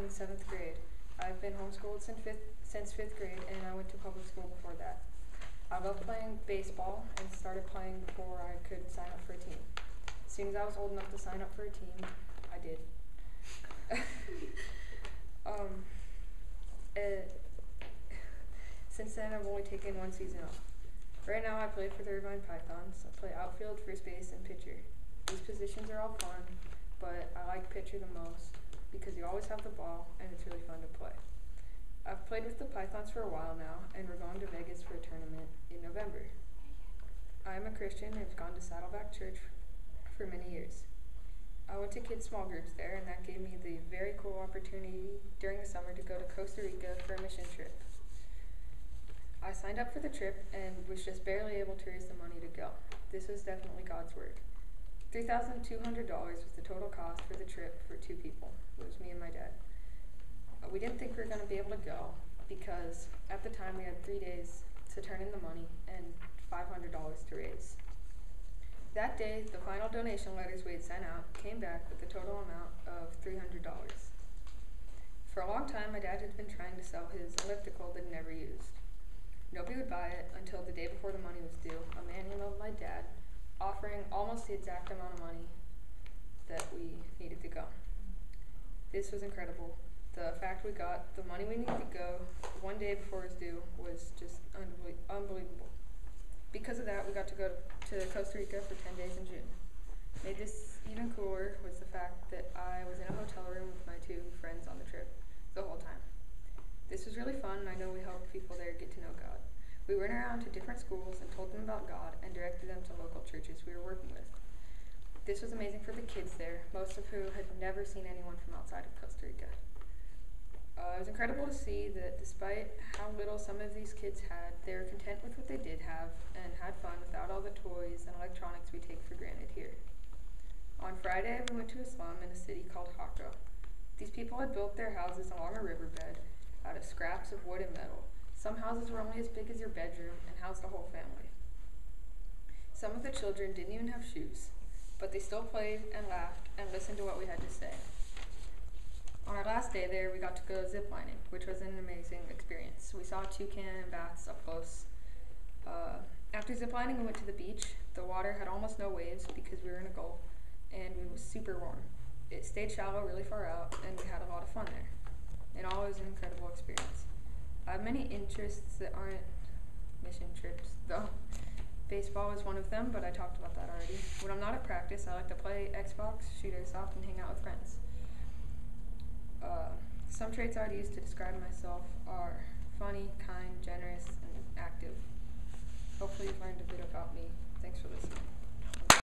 in 7th grade. I've been homeschooled since 5th grade, and I went to public school before that. I loved playing baseball and started playing before I could sign up for a team. As soon as I was old enough to sign up for a team, I did. it, since then, I've only taken one season off. Right now, I play for the Irvine Pythons. I play outfield, first base, and pitcher. These positions are all fun, but I like pitcher the most because you always have the ball and it's really fun to play. I've played with the Pythons for a while now, and we're going to Vegas for a tournament in November. I am a Christian and have gone to Saddleback Church for many years. I went to kids' small groups there, and that gave me the very cool opportunity during the summer to go to Costa Rica for a mission trip. I signed up for the trip and was just barely able to raise the money to go. This was definitely God's work. $3,200 was the total cost for the trip for 2 people. It was me and my dad. We didn't think we were going to be able to go because at the time we had 3 days to turn in the money and $500 to raise. That day, the final donation letters we had sent out came back with a total amount of $300. For a long time, my dad had been trying to sell his elliptical that he never used. Nobody would buy it until the day before the money was due. A man emailed my dad offering almost the exact amount of money that we needed to go. This was incredible. The fact we got the money we needed to go one day before it was due was just unbelievable. Because of that, we got to go to Costa Rica for 10 days in June. Made this even cooler was the fact that I was in a hotel room with my 2 friends on the trip the whole time. This was really fun, and I know we helped people there get to know God. We went around to different schools and told them about God and directed them to local churches we were working with. This was amazing for the kids there, most of who had never seen anyone from outside of Costa Rica. It was incredible to see that despite how little some of these kids had, they were content with what they did have and had fun without all the toys and electronics we take for granted here. On Friday, we went to a slum in a city called Jaco. These people had built their houses along a riverbed out of scraps of wood and metal. Some houses were only as big as your bedroom and housed the whole family. Some of the children didn't even have shoes, but they still played and laughed and listened to what we had to say. On our last day there, we got to go ziplining, which was an amazing experience. We saw toucan and bats up close. After ziplining, we went to the beach. The water had almost no waves because we were in a gulf, and it was super warm. It stayed shallow really far out, and we had a lot of fun there. It all was an incredible experience. I have many interests that aren't mission trips, though. Baseball is one of them, but I talked about that already. When I'm not at practice, I like to play Xbox, shoot airsoft, and hang out with friends. Some traits I'd use to describe myself are funny, kind, generous, and active. Hopefully you've learned a bit about me. Thanks for listening.